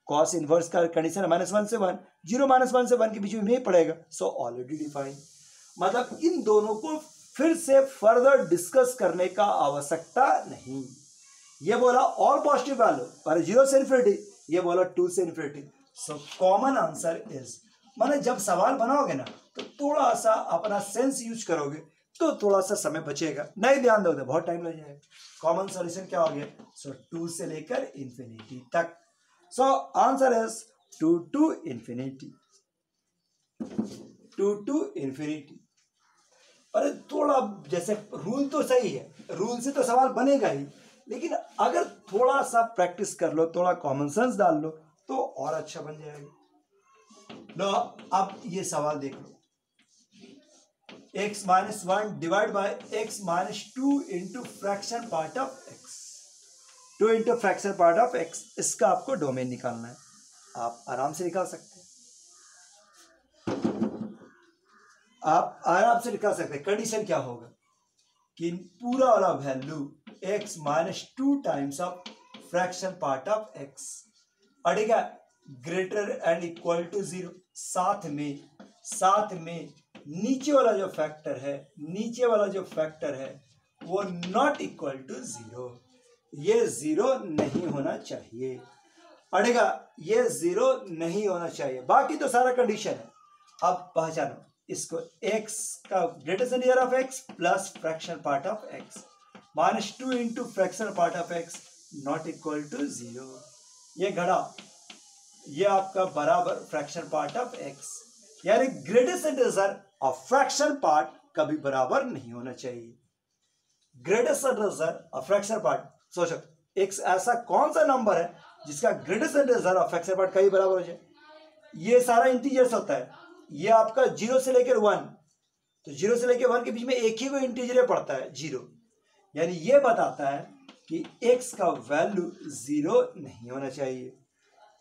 कॉस इनवर्स का कंडीशन -1 से 1, 0 -1 से 1 के बीच में नहीं पड़ेगा, सो ऑलरेडी डिफाइन। मतलब इन दोनों को फिर से फर्दर डिस्कस करने का आवश्यकता नहीं। ये बोला ऑल पॉजिटिव वैल्यू पर 0 से इन्फिनिटी, ये बोला 2 से infinity. So common answer is, माने जब सवाल बनाओगे ना तो थोड़ा सा अपना सेंस यूज करोगे तो थोड़ा सा समय बचेगा, नहीं ध्यान दोगे बहुत टाइम लग जाएगा। कॉमन सॉल्यूशन क्या हो गया? सो 2 से लेकर इंफिनिटी तक। So answer is 2 to infinity, 2 to infinity. अरे थोड़ा जैसे रूल तो सही है, रूल से तो सवाल बनेगा ही, लेकिन अगर थोड़ा सा प्रैक्टिस कर लो, थोड़ा कॉमन सेंस डाल लो तो और अच्छा बन जाएगा। लो अब ये सवाल देख लो, x -1 divide by x -2 into fraction part of x, 2 into fraction part of x, इसका आपको डोमेन निकालना है। आप आराम से निकाल सकते हैं, आप आराम से निकाल सकते हैं। कंडीशन क्या होगा कि पूरा वाला value x -2 times of fraction part of x अड़ेगा ग्रेटर एंड इक्वल टू 0। साथ में नीचे वाला जो फैक्टर है, नीचे वाला जो फैक्टर है वो नॉट इक्वल टू 0, ये 0 नहीं होना चाहिए। अड़ेगा ये 0 नहीं होना चाहिए, बाकी तो सारा कंडीशन है। अब पहचानो इसको, x का greatest integer of x plus fraction part of x -2 into fraction part of x not equal to 0। ये घड़ा, ये आपका बराबर फ्रैक्शन पार्ट ऑफ x, यानी greatest integer of fraction part कभी बराबर नहीं होना चाहिए। Greatest integer of fraction part, सोचो x ऐसा कौन सा नंबर है जिसका greatest integer of fraction part कभी बराबर हो जाए? ये सारा इंटीजर्स होता है, ये आपका 0 से लेकर 1, तो 0 से लेकर 1 के बीच में एक ही को इंटीजर पड़ता है 0, यानी ये बताता है कि x का वैल्यू 0 नहीं होना चाहिए,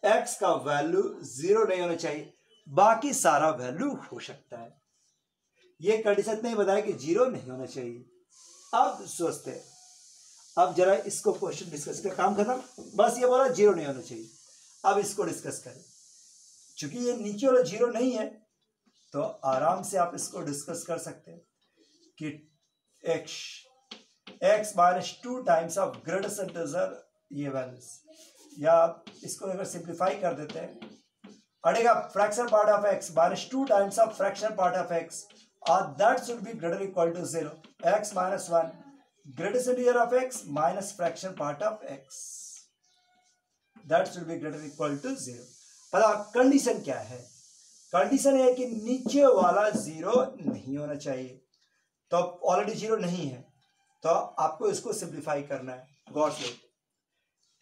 x का वैल्यू 0 नहीं होना चाहिए, बाकी सारा वैल्यू हो सकता है। ये कंडीशन नहीं बताया कि 0 नहीं होना चाहिए। अब सोचते हैं, अब जरा इसको क्वेश्चन डिस्कस कर, काम खत्म, बस ये बोला 0 नहीं होना चाहिए। अब इसको डिस्कस करें, चूंकि ये नीचे वाला 0 नहीं है तो आराम से आप इसको डिस्कस कर सकते हैं कि x -2 times of greatest integer, ये वैल्यूज, या इसको अगर सिंप्लीफाई कर देते हैं, अड़ेगा fraction part of x -2 times of fraction part of x, और that should be greater equal to 0। x -1 greatest integer of x minus fraction part of x, that should be greater equal to 0। पता condition क्या है? Condition है कि नीचे वाला 0 नहीं होना चाहिए, तो ऑलरेडी 0 नहीं है, तो आपको इसको सिंप्लीफाई करना है। गौर से,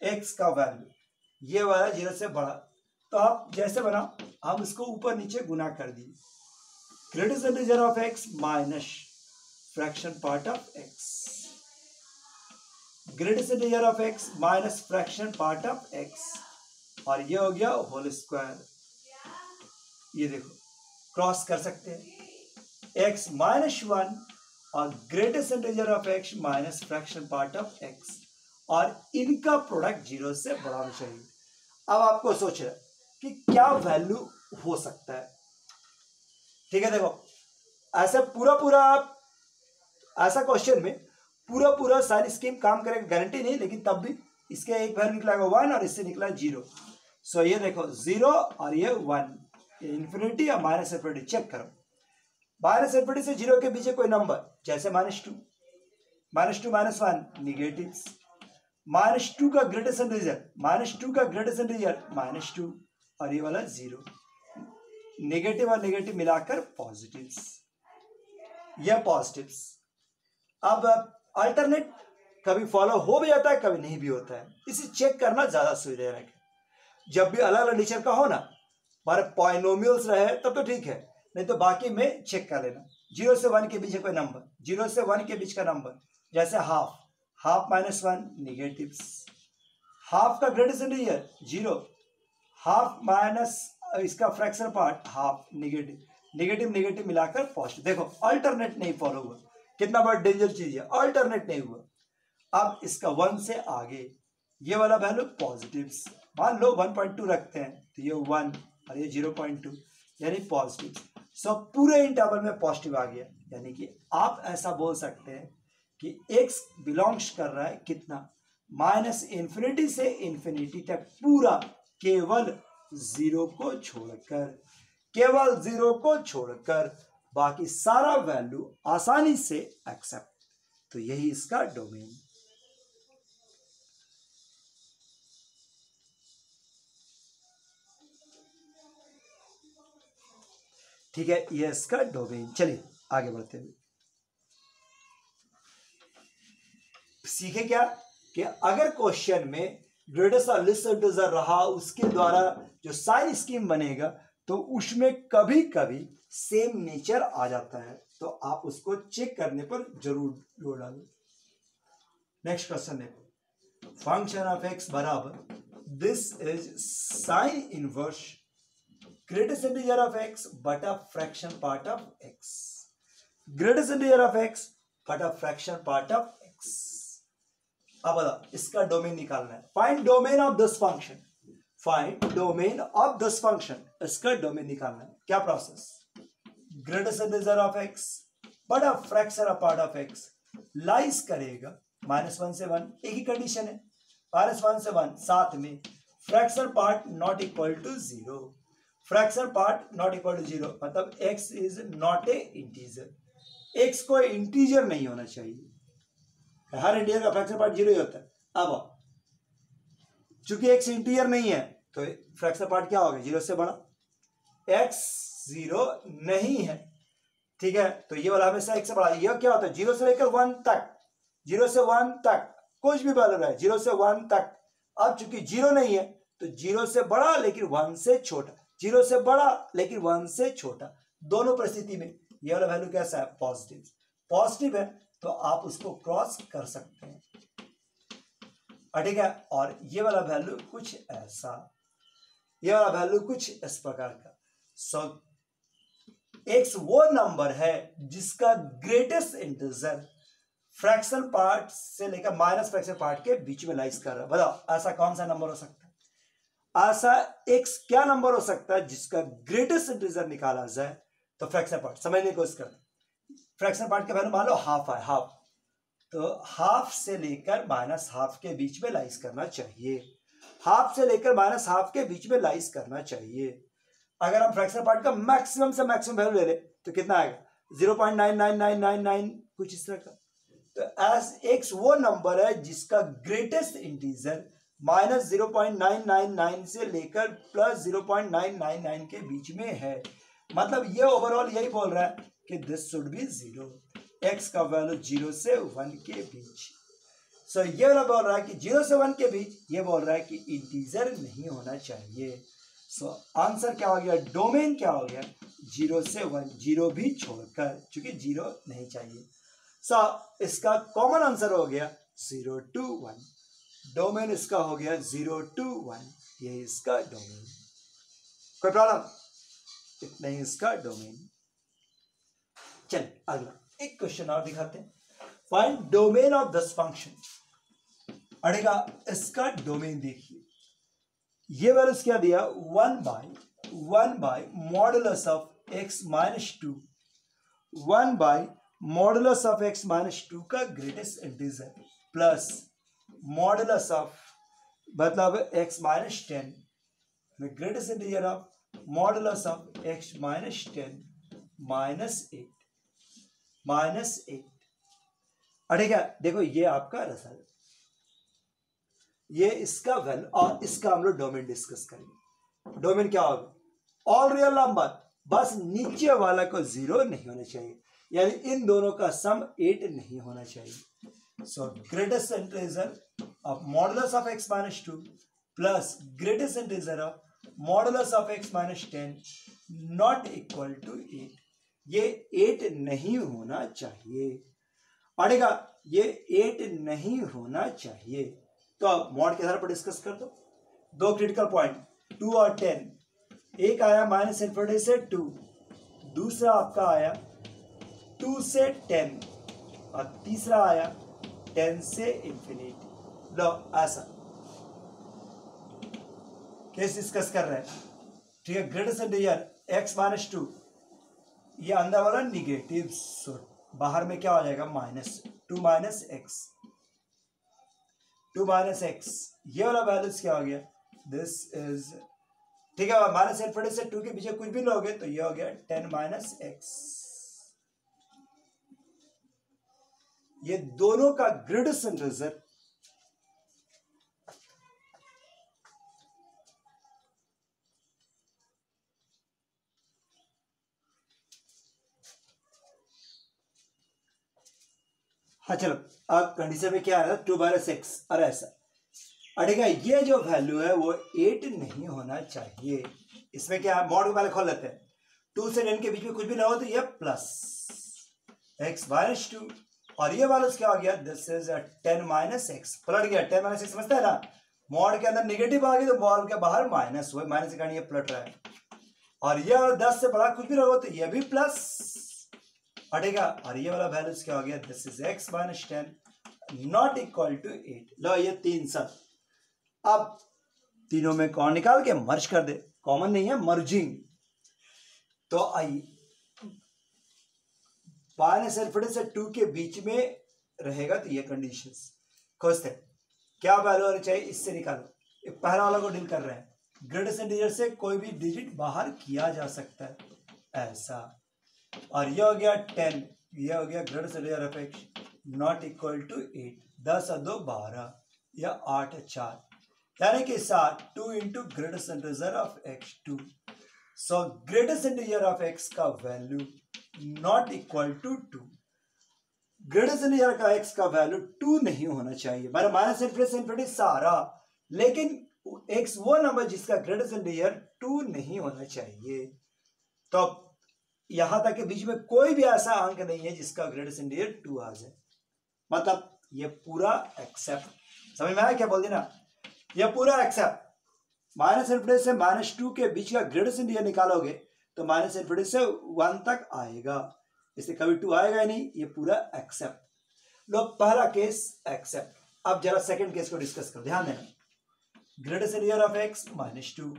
x का वैल्यू ये वाला 0 से बड़ा, तो आप जैसे बना, हम इसको ऊपर नीचे गुना कर दिए, greatest integer of x minus fraction part of x, greatest integer of x minus fraction part of x, और ये हो गया होल स्क्वायर। ये देखो क्रॉस कर सकते हैं, x -1 और greatest integer of x minus fraction part of x, और इनका प्रोडक्ट 0 से बड़ा होना चाहिए। अब आपको सोचना कि क्या वैल्यू हो सकता है, ठीक है? देखो ऐसा पूरा ऐसा क्वेश्चन में पूरा सारी स्कीम काम करेगा गारंटी नहीं, लेकिन तब भी इसके एक वैल्यू निकला 1 और इससे निकला 0। सो ये देखो 0 और ये 1, इन्फिनिटी और माइनस इन्फिनिटी चेक करो। माइनस इन्फिनिटी से 0 के बीच कोई नंबर जैसे -2, -2 -1 निगेटिव, -2 का ग्रेटेस्ट इंटीजर, -2 का ग्रेटेस्ट इंटीजर -2 और ये वाला 0, नेगेटिव और नेगेटिव मिलाकर पॉजिटिव्स, यह पॉजिटिव्स। अब अल्टरनेट कभी फॉलो हो भी जाता है, कभी नहीं भी होता है, इसे चेक करना ज्यादा सुविधाजनक है। जब भी अलग अलग नेचर का हो ना, हमारे पॉलिनोमियल्स रहे तब तो ठीक है, नहीं तो बाकी में चेक कर लेना। 0 से 1 के बीच कोई नंबर, 0 से 1 के बीच का नंबर जैसे हाफ, हाफ -1 निगेटिव, हाफ का ग्रेटेस्ट इंटीजर 0, हाफ माइनस इसका fraction part half negative, negative negative मिलाकर पॉजिटिव। देखो अल्टरनेट नहीं फॉलो हुआ, कितना बड़ा डेंजर चीज है, अल्टरनेट नहीं हुआ। अब इसका 1 से आगे ये वाला वैल्यू पॉजिटिव, मान लो 1.2 रखते हैं तो ये 1 और ये 0.2 यानी पॉजिटिव। सब पूरे इंटरवल में पॉजिटिव आ गया, यानी कि आप ऐसा बोल सकते हैं कि x बिलोंग्स कर रहा है कितना, -इन्फिनिटी से इन्फिनिटी तक पूरा, केवल 0 को छोड़कर, केवल 0 को छोड़कर बाकी सारा वैल्यू आसानी से एक्सेप्ट। तो यही इसका डोमेन। ठीक है, ये इसका डोमेन। चलिए आगे बढ़ते हुए सीखे क्या कि अगर क्वेश्चन में ग्रेटेस्ट और लिस्ट इंटीजर रहा, उसके द्वारा जो साइन स्कीम बनेगा तो उसमें कभी कभी सेम नेचर आ जाता है, तो आप उसको चेक करने पर जरूर जोर डालो। नेक्स्ट क्वेश्चन देखो, फंक्शन ऑफ एक्स बराबर, this is sine inverse greatest integer of x but a fraction part of x, greatest integer of x but a fraction part of x। अब बताओ इसका डोमेन निकालना है। Find domain of this function, find domain of this function, इसका domain निकालना है। क्या process, greatest integer of x but a fraction of part of x lies करेगा -1 से 1, एक ही कंडीशन है, -1 से 1, साथ में fraction part not equal to 0, fraction part not equal to 0 मतलब x is not a integer, x को इंटीजर नहीं होना चाहिए, हर इंटीजर का फ्रैक्शन पार्ट 0 ही होता है। अब चूंकि x इंटीजर नहीं है तो फ्रैक्शन पार्ट क्या होगा, 0 से बड़ा, x 0 नहीं है, ठीक है, तो ये वाला हमेशा x से बड़ा। ये क्या होता है, 0 से लेकर 1 तक, 0 से 1 तक कुछ भी वैल्यू रहे, 0 से 1 तक। अब चूंकि 0 नहीं है तो 0 से बड़ा लेकिन 1 से छोटा, 0 से बड़ा लेकिन 1 से छोटा, दोनों परिस्थिति में ये वाला वैल्यू कैसा है, पॉजिटिव। पॉजिटिव है तो आप उसको क्रॉस कर सकते हैं, ठीक है। और ये वाला वैल्यू कुछ ऐसा, ये वाला वैल्यू कुछ इस प्रकार का। सो x वो नंबर है जिसका ग्रेटेस्ट इंटीजर फ्रैक्शन पार्ट से लेकर माइनस फ्रैक्शन पार्ट के बीच में लाइज कर रहा है। बताओ ऐसा कौन सा नंबर हो सकता है, ऐसा x क्या नंबर हो सकता है जिसका ग्रेटेस्ट इंटीजर निकाला जाए तो फ्रैक्शन पार्ट समझने की कोशिश करते। फ्रैक्शन पार्ट का वैल्यू मान लो हाफ है, हाफ, तो हाफ से लेकर माइनस हाफ के बीच में लाइज करना चाहिए, हाफ से लेकर माइनस हाफ के बीच में लाइज करना चाहिए। अगर हम फ्रैक्शन पार्ट का मैक्सिमम से मैक्सिमम वैल्यू ले ले तो कितना आएगा, 0.99999 कुछ इस तरह का। तो एज x वो नंबर है जिसका ग्रेटेस्ट इंटीजर -0.999 से लेकर +0.999 के बीच में है। मतलब ये ओवरऑल यही बोल रहा है कि दिस शुड बी 0, x का वैल्यू 0 से 1 के बीच। सो ये वाला बोल रहा है कि 0 से 1 के बीच, ये बोल रहा है कि इंटीजर नहीं होना चाहिए। सो आंसर क्या हो गया, डोमेन क्या हो गया, 0 से 1, 0 भी छोड़कर, क्योंकि 0 नहीं चाहिए। सो इसका कॉमन आंसर हो गया 0 to 1, डोमेन इसका हो गया 0 to 1, ये इसका डोमेन। कोई प्रॉब्लम, इतना ही इसका डोमेन। चलिए अगला एक क्वेश्चन और दिखाते हैं, find domain of this function. अड़ेगा इसका डोमेन देखिए, ये वैल्यूज क्या दिया, 1 by modulus of x minus 2, 1 by modulus of x minus 2 का greatest integer plus modulus of मतलब x minus 10 greatest integer of modulus of x minus 10 minus 8 ठीक है। देखो ये आपका रिजल्ट, ये इसका वैल्यू, और इसका हम लोग डोमेन डिस्कस करेंगे। डोमेन क्या होगा? ऑल रियल नंबर, बस नीचे वाला को 0 नहीं होना चाहिए, यानी इन दोनों का सम 8 नहीं होना चाहिए। So greatest integer of modulus of x minus 2 plus greatest integer of modulus of x minus 10 not equal to 8, ये 8 नहीं होना चाहिए। अड़ेगा ये 8 नहीं होना चाहिए। तो अब मॉड के आधार पर डिस्कस कर दो। दो क्रिटिकल पॉइंट 2 और 10, एक आया माइनस इन्फिनिटी से 2, दूसरा आपका आया 2 से 10, और तीसरा आया 10 से इंफिनिटी। लो ऐसा केस डिस्कस कर रहे हैं, ठीक है। ग्रेटेस्ट इंटीजर x माइनस 2, ये अंदर वाला निगेटिव, सो बाहर में क्या हो जाएगा? Minus 2 minus x, 2 minus x, ये वाला वैल्यूज क्या हो गया? दिस इज, ठीक है। माइनस इन्फिनिटी से 2 के पीछे कुछ भी लोगे तो ये हो गया 10 माइनस एक्स। ये दोनों का ग्रेटेस्ट इंटीजर हाँ चलो, अब कंडीशन में क्या है? 2 माइनस एक्स, और ऐसा अड़ेगा। ये जो वैल्यू है वो 8 नहीं होना चाहिए। इसमें क्या है? मॉड को पहले खोल लेते हैं। 2 से 10 के बीच में कुछ भी ना हो तो ये प्लस x माइनस 2, और ये वाला क्या हो गया? दिस इज 10 माइनस एक्स, पलट गया 10 माइनस एक्स, समझते हैं ना? मॉड के अंदर नेगेटिव आ गया तो मॉड के बाहर माइनस हुआ, माइनस के कारण ये पलट रहा है। और ये 10 से बड़ा कुछ भी ना हो तो ये भी प्लस हटेगा, और ये वाला वैल्यूज क्या हो गया? This is x minus 10 not equal to 8। लो ये 3 सब, अब तीनों में कौन निकाल के मर्ज कर दे, कॉमन नहीं है, मर्जिंग। तो आई माइनस इन्फिनिटी से 2 के बीच में रहेगा तो ये कंडीशंस खोजते हैं। क्या वैल्यू होनी चाहिए इससे निकालो। पहला वाला को डील कर रहे हैं, ग्रेटेस्ट इंटीजर से कोई भी डिजिट बाहर किया जा सकता है, ऐसा। और ये हो गया 10, ये हो गया greatest integer of x not equal to 8, 10 और 2 12, या 8 4, यानी कि 7, 2 into greatest integer of x 2। So greatest integer of x का value not equal to 2, greatest integer का x का वैल्यू 2 नहीं होना चाहिए। मतलब माइनस इन्फिनिटी सारा, लेकिन x वो नंबर जिसका ग्रेटेस्ट इंटीजर 2 नहीं होना चाहिए। तो यहां तक के बीच में कोई भी ऐसा अंक नहीं है जिसका ग्रेटेस्ट इंटीजर 2 आ जाए, मतलब ये पूरा एक्सेप्ट। समझ में आया क्या बोल देना? ये पूरा एक्सेप्ट। माइनस इन्फिनिटी से माइनस 2 के बीच का ग्रेटेस्ट इंटीजर निकालोगे तो माइनस इन्फिनिटी से 1 तक आएगा, इससे कभी 2 आएगा ही नहीं, ये पूरा एक्सेप्ट। लो पहला केस एक्सेप्ट। अब जरा सेकंड केस को डिस्कस करो, ध्यान देना। Greatest integer of x minus 2,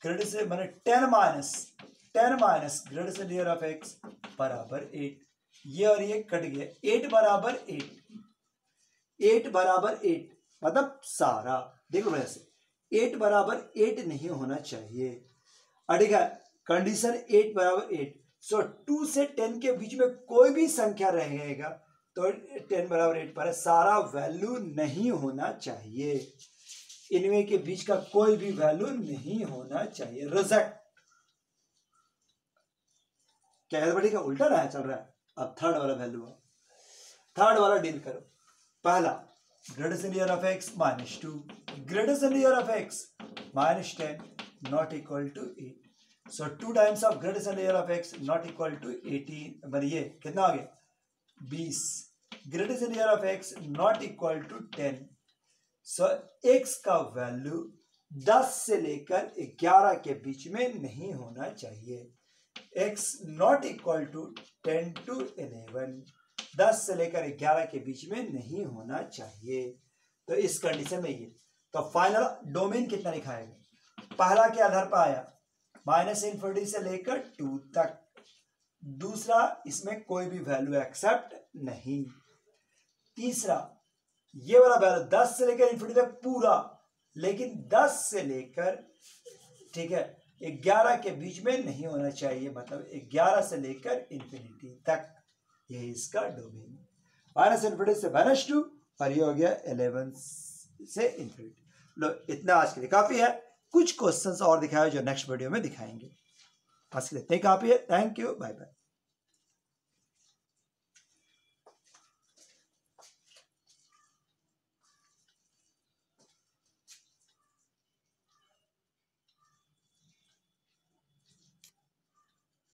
greatest माने 10 minus greatest integer of x बराबर 8, ये और ये कट गया, 8 बराबर 8, 8 बराबर 8, मतलब सारा देखो वैसे 8 बराबर 8 नहीं होना चाहिए। ठीक है, कंडीशन 8 बराबर 8। सो 2 से 10 के बीच में कोई भी संख्या रहेगा तो 10 बराबर 8 पर है, सारा वैल्यू नहीं होना चाहिए, इनमें के बीच का कोई भी वैल्यू नहीं होना चाहिए, रिजेक्ट। क्या है बड़ी का उल्टा रहा चल रहा है। अब थर्ड वाला वैल्यू है, थर्ड वाला डील करो। पहला greatest integer of x minus 2, greatest integer of x minus 10 not equal to 8। So 2 times of greatest integer of x not equal to 18, मतलब ये कितना आ गया 20। Greatest integer of x not equal to 10। So x का value 10 से लेकर 11 के बीच में नहीं होना चाहिए। x not equal to 10 to 11, 10 से लेकर 11 के बीच में नहीं होना चाहिए। तो इस कंडीशन में ये, तो फाइनल डोमेन कितना लिखाएगा? पहला के आधार पर आया माइनस इन्फिनिटी से लेकर 2 तक, दूसरा इसमें कोई भी वैल्यू एक्सेप्ट नहीं, तीसरा ये वाला वैल्यू 10 से लेकर इन्फिनिटी तक पूरा, लेकिन 10 से लेकर, ठीक है, 11 के बीच में नहीं होना चाहिए, मतलब 11 से लेकर इन्फिनिटी तक, यही इसका डोमेन। माइनस इन्फिनिटी से -2 और ये हो गया 11 से इन्फिनिटी। लो, इतना आज के लिए काफी है। कुछ क्वेश्चंस और दिखाए जो नेक्स्ट वीडियो में दिखाएंगे। आज के लिए इतना ही काफी है। Thank you, bye bye.